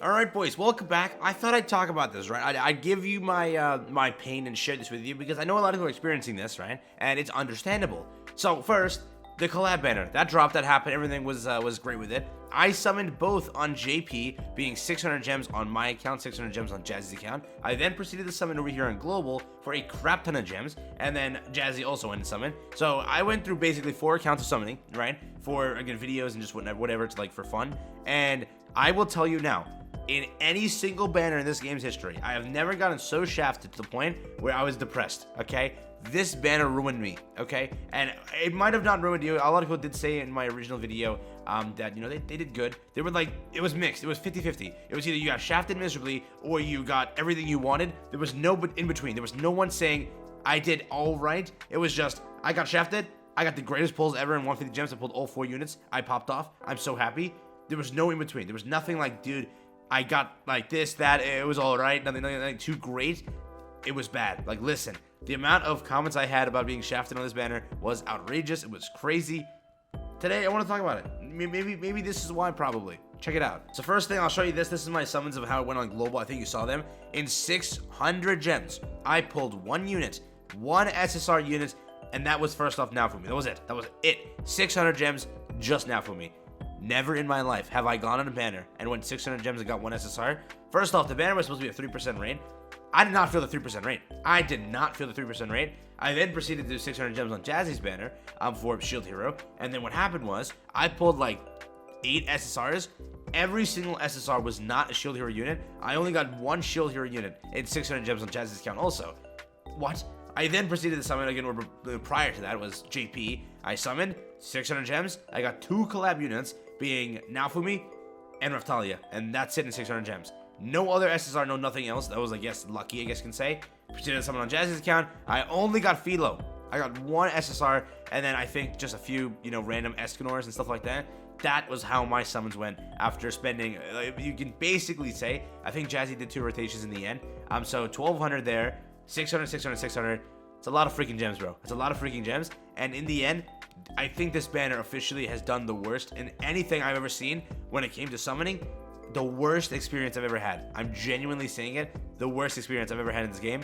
All right, boys, welcome back. I thought I'd talk about this, right? I'd give you my my pain and share this with you because I know a lot of people are experiencing this, right? And it's understandable. So first, the collab banner that dropped, that happened. Everything was great with it. I summoned both on JP, being 600 gems on my account, 600 gems on Jazzy's account. I then proceeded to summon over here on Global for a crap ton of gems, and then Jazzy also went to summon. So I went through basically 4 accounts of summoning, right? For again videos and just whatever it's like for fun. And I will tell you now, in any single banner in this game's history, I have never gotten so shafted to the point where I was depressed, okay? This banner ruined me, okay? And it might have not ruined you. A lot of people did say in my original video that, you know, they did good. They were like, it was mixed. It was 50-50. It was either you got shafted miserably or you got everything you wanted. There was no in between. There was no one saying, I did all right. It was just, I got shafted. I got the greatest pulls ever in 150 gems. I pulled all 4 units. I popped off. I'm so happy. There was no in between. There was nothing like, dude, I got like this, that, it was all right, nothing too great. It was bad. Like, listen, the amount of comments I had about being shafted on this banner was outrageous. It was crazy. Today, I want to talk about it. Maybe this is why, probably. Check it out. So first thing, I'll show you this. This is my summons of how it went on Global. I think you saw them. In 600 gems, I pulled 1 unit, 1 SSR unit, and that was first off Naofumi. That was it. That was it. 600 gems, just Naofumi. Never in my life have I gone on a banner and went 600 gems and got 1 SSR. First off, the banner was supposed to be a 3% rate. I did not feel the 3% rate. I did not feel the 3% rate. I then proceeded to do 600 gems on Jazzy's banner for Shield Hero. And then what happened was I pulled like 8 SSRs. Every single SSR was not a Shield Hero unit. I only got 1 Shield Hero unit in 600 gems on Jazzy's account also. What? I then proceeded to summon again, or prior to that was JP. I summoned 600 gems. I got 2 collab units, being Naofumi and Raphtalia, and that's it in 600 gems. No other SSR, no nothing else. That was, I guess, lucky, I guess you can say. Proceeded to summon on Jazzy's account. I only got Filo. I got 1 SSR, and then I think just a few, you know, random Escanors and stuff like that. That was how my summons went after spending, you can basically say, I think Jazzy did 2 rotations in the end. So 1200 there, 600, 600, 600. It's a lot of freaking gems, bro. It's a lot of freaking gems. And in the end, I think this banner officially has done the worst in anything I've ever seen when it came to summoning. The worst experience I've ever had. I'm genuinely saying it. The worst experience I've ever had in this game.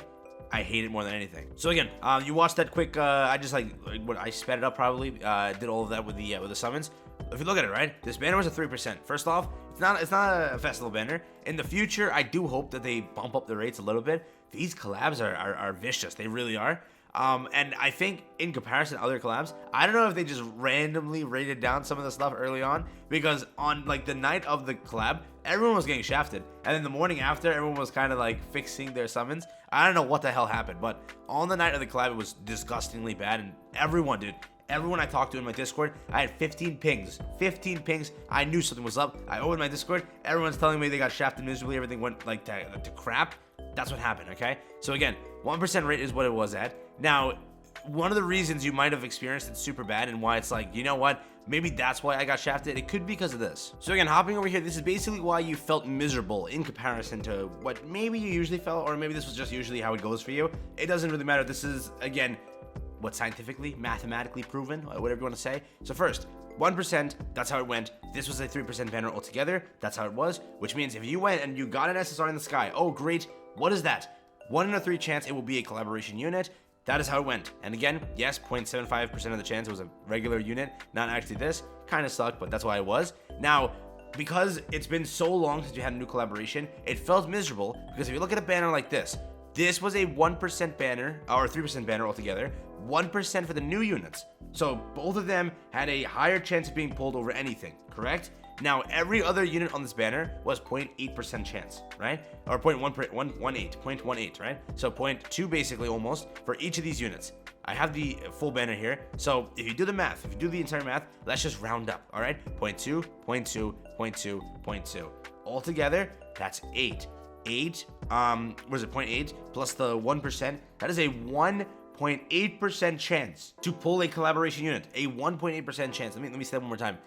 I hate it more than anything. So again, you watched that quick. I just I sped it up probably. Did all of that with the summons. If you look at it, right, this banner was a 3%. First off, it's not a festival banner. In the future, I do hope that they bump up the rates a little bit. These collabs are vicious. They really are. And I think in comparison to other collabs, I don't know if they just randomly rated down some of the stuff early on, because on like the night of the collab, everyone was getting shafted, and then the morning after, everyone was kind of like fixing their summons. I don't know what the hell happened, but on the night of the collab, it was disgustingly bad, and everyone, dude, everyone I talked to in my Discord, I had 15 pings. 15 pings. I knew something was up. I opened my Discord. Everyone's telling me they got shafted miserably. Everything went like to crap. That's what happened, okay? So again, 1% rate is what it was at. Now, one of the reasons you might have experienced it super bad and why it's like, you know what? Maybe that's why I got shafted. It could be because of this. So again, hopping over here, this is basically why you felt miserable in comparison to what maybe you usually felt, or maybe this was just usually how it goes for you. It doesn't really matter. This is, again, what's scientifically, mathematically proven, whatever you want to say. So first, 1%, that's how it went. This was a 3% banner altogether. That's how it was, which means if you went and you got an SSR in the sky, oh great, what is that? 1 in a 3 chance it will be a collaboration unit. That is how it went. And again, yes, 0.75% of the chance it was a regular unit, not actually this. Kind of sucked, but that's why it was. Now, because it's been so long since you had a new collaboration, it felt miserable, because if you look at a banner like this was a 1% banner, or 3% banner altogether, 1% for the new units. So both of them had a higher chance of being pulled over anything, correct? Now, every other unit on this banner was 0.8% chance, right? Or 0.18, right? So 0.2 basically almost for each of these units. I have the full banner here. So if you do the math, if you do the entire math, let's just round up, all right? 0.2, 0.2, 0.2, 0.2. Altogether, that's 8. 8, was it 0.8 plus the 1%? That is a 1.8% chance to pull a collaboration unit. A 1.8% chance. Let me say that one more time.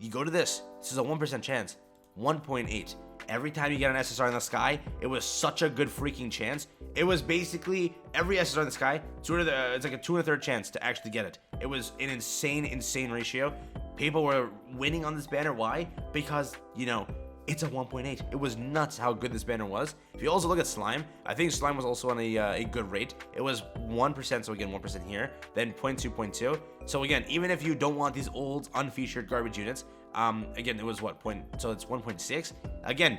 You go to this is a 1% chance. 1.8. Every time you get an SSR in the sky, it was such a good freaking chance. It was basically every SSR in the sky, it's like a 2 1/3 chance to actually get it. It was an insane ratio. People were winning on this banner. Why? Because, you know, It's a 1.8. It was nuts how good this banner was. If you also look at Slime, I think Slime was also on a good rate. It was 1%, so again, 1% here, then 0.2. So again, even if you don't want these old, unfeatured garbage units, again, it was what, so it's 1.6. Again,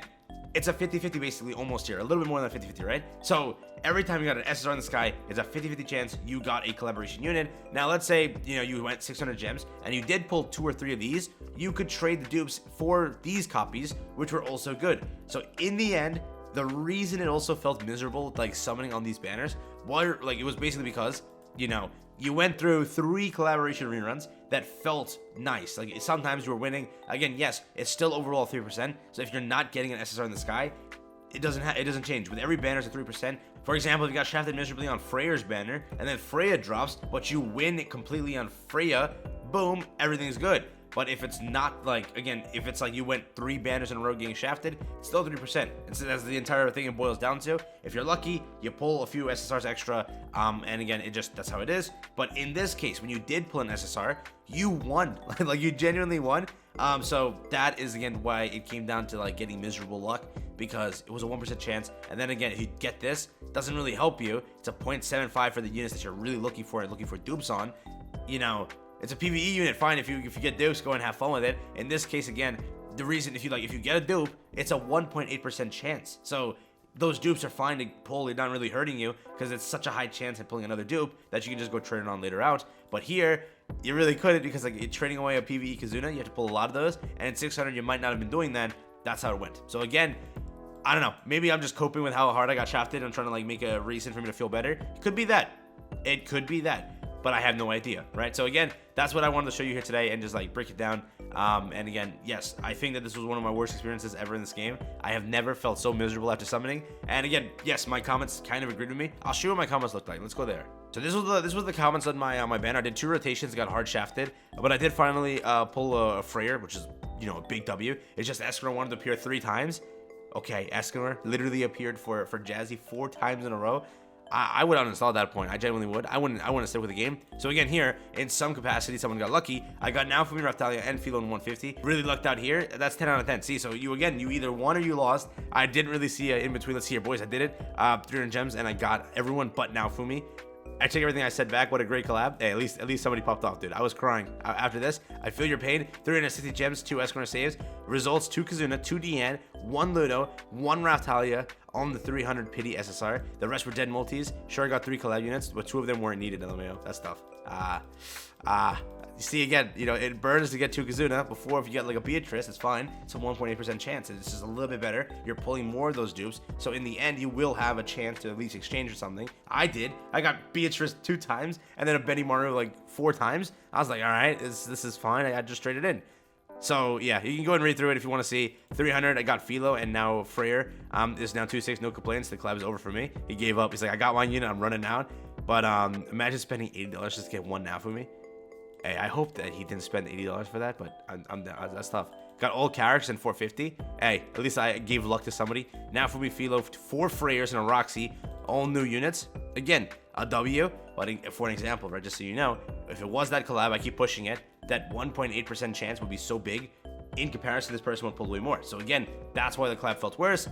it's a 50-50 basically, almost here. A little bit more than 50-50, right? So every time you got an SSR in the sky, it's a 50-50 chance you got a collaboration unit. Now, let's say, you went 600 gems, and you did pull 2 or 3 of these, you could trade the dupes for these copies, which were also good. So in the end, the reason it also felt miserable, like summoning on these banners, it was basically because, you went through 3 collaboration reruns that felt nice. Like, sometimes you were winning. Again, yes, it's still overall 3%. So if you're not getting an SSR in the sky, it doesn't change. With every banner, it's a 3%. For example, if you got shafted miserably on Freya's banner, and then Freya drops, but you win it completely on Freya, boom, everything's good. But if it's not if it's like you went 3 banners in a row getting shafted, it's still 3%. That's the entire thing it boils down to. If you're lucky, you pull a few SSRs extra, and again, that's how it is. But in this case, when you did pull an SSR, you won. Like, you genuinely won. So that is, again, why it came down to, getting miserable luck, because it was a 1% chance. And then again, if you get this, it doesn't really help you. It's a 0.75 for the units that you're really looking for dupes on. It's a PvE unit, fine. If you get dupes, go and have fun with it. In this case, again, the reason if you get a dupe, it's a 1.8% chance. So those dupes are fine to pull. They're not really hurting you because it's such a high chance at pulling another dupe that you can just go trade it on later out. But here, you really couldn't, because you're trading away a PvE Kizuna. You have to pull a lot of those, and at 600, you might not have been doing that. That's how it went. So again, I don't know. Maybe I'm just coping with how hard I got shafted. I'm trying to make a reason for me to feel better. It could be that. But I have no idea, right? So again, that's what I wanted to show you here today and just break it down. And again, yes, I think that this was one of my worst experiences ever in this game. I have never felt so miserable after summoning. And again, yes, my comments kind of agreed with me. I'll show you what my comments looked like. Let's go there. So this was the comments on my banner. I did 2 rotations, got hard shafted, but I did finally pull a Freyr, which is a big W. It's just Escanor wanted to appear 3 times. Okay, Escanor literally appeared for Jazzy 4 times in a row. I would uninstall at that point. I genuinely would. I wouldn't stick with the game. So again, here, in some capacity, someone got lucky. I got Naofumi, Raphtalia, and Filo in 150. Really lucked out here. That's 10 out of 10. See, so you either won or you lost. I didn't really see in between. Let's see here, boys. I did it. 300 gems, and I got everyone but Naofumi. I take everything I said back. What a great collab. Hey, at least somebody popped off, dude. I was crying after this. I feel your pain. 360 gems, 2 Escanor saves. Results, 2 Kizuna, 2 Deanne, 1 Ludo, 1 Raphtalia on the 300 pity SSR. The rest were dead multis. Sure, I got 3 collab units, but 2 of them weren't needed, LMAO. That's tough. You see, again, it burns to get 2 Kizuna. Before, if you get a Beatrice, it's fine. It's a 1.8% chance. It's just a little bit better. You're pulling more of those dupes. So in the end, you will have a chance to at least exchange or something. I did. I got Beatrice 2 times, and then a Benny Maru 4 times. I was like, all right, this is fine. I just traded in. So yeah, you can go and read through it if you want to see. 300, I got Filo, and now Freyr is now 2-6, no complaints. The collab is over for me. He gave up. He's like, I got my unit, I'm running out. But imagine spending $80 just to get 1 Naofumi. Hey, I hope that he didn't spend $80 for that, but that's tough. Got all characters in 450. Hey, at least I gave luck to somebody. Naofumi, Filo, 4 Freyrs and a Roxy, all new units. Again, a W, but for an example, right, just so you know, if it was that collab, I keep pushing it, that 1.8% chance would be so big. In comparison, this person would pull way more. So again, that's why the collab felt worse.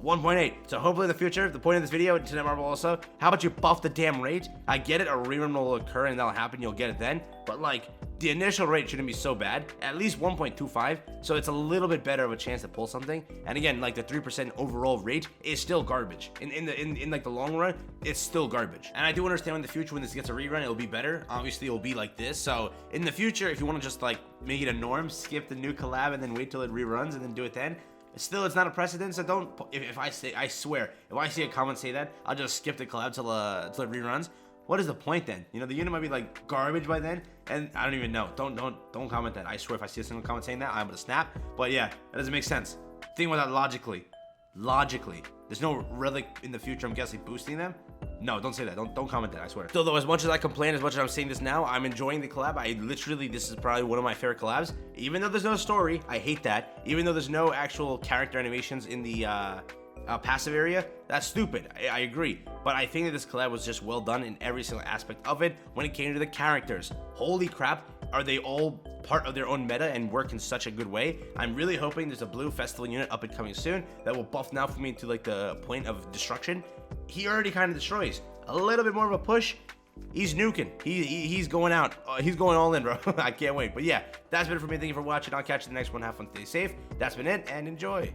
1.8. So hopefully in the future, the point of this video, Internet Marvel also, how about you buff the damn rate? I get it, a rerun will occur and that'll happen, you'll get it then. But the initial rate shouldn't be so bad. At least 1.25. So it's a little bit better of a chance to pull something. And again, the 3% overall rate is still garbage. In the long run, it's still garbage. And I do understand in the future when this gets a rerun, it'll be better. Obviously, it'll be like this. So in the future, if you want to just make it a norm, skip the new collab and then wait till it reruns and then do it then. Still, it's not a precedent, so don't. If I say, I swear, if I see a comment say that, I'll just skip the collab till it reruns. What is the point then? The unit might be garbage by then, and I don't even know. Don't comment that. I swear, if I see a single comment saying that, I'm gonna snap. But yeah, that doesn't make sense. Think about that logically. There's no relic in the future, I'm guessing, boosting them. No, don't say that. Don't comment that, I swear. Still though, as much as I complain, as much as I'm saying this now, I'm enjoying the collab. This is probably one of my favorite collabs. Even though there's no story, I hate that. Even though there's no actual character animations in the passive area, that's stupid. I agree. But I think that this collab was just well done in every single aspect of it. When it came to the characters, holy crap, are they all part of their own meta and work in such a good way? I'm really hoping there's a blue festival unit up and coming soon that will buff Naofumi to like the point of destruction. He already kind of destroys. A little bit more of a push. He's nuking. He's going out. He's going all in, bro. I can't wait. But yeah, that's been it for me. Thank you for watching. I'll catch you in the next one. Have fun. Stay safe. That's been it, and enjoy.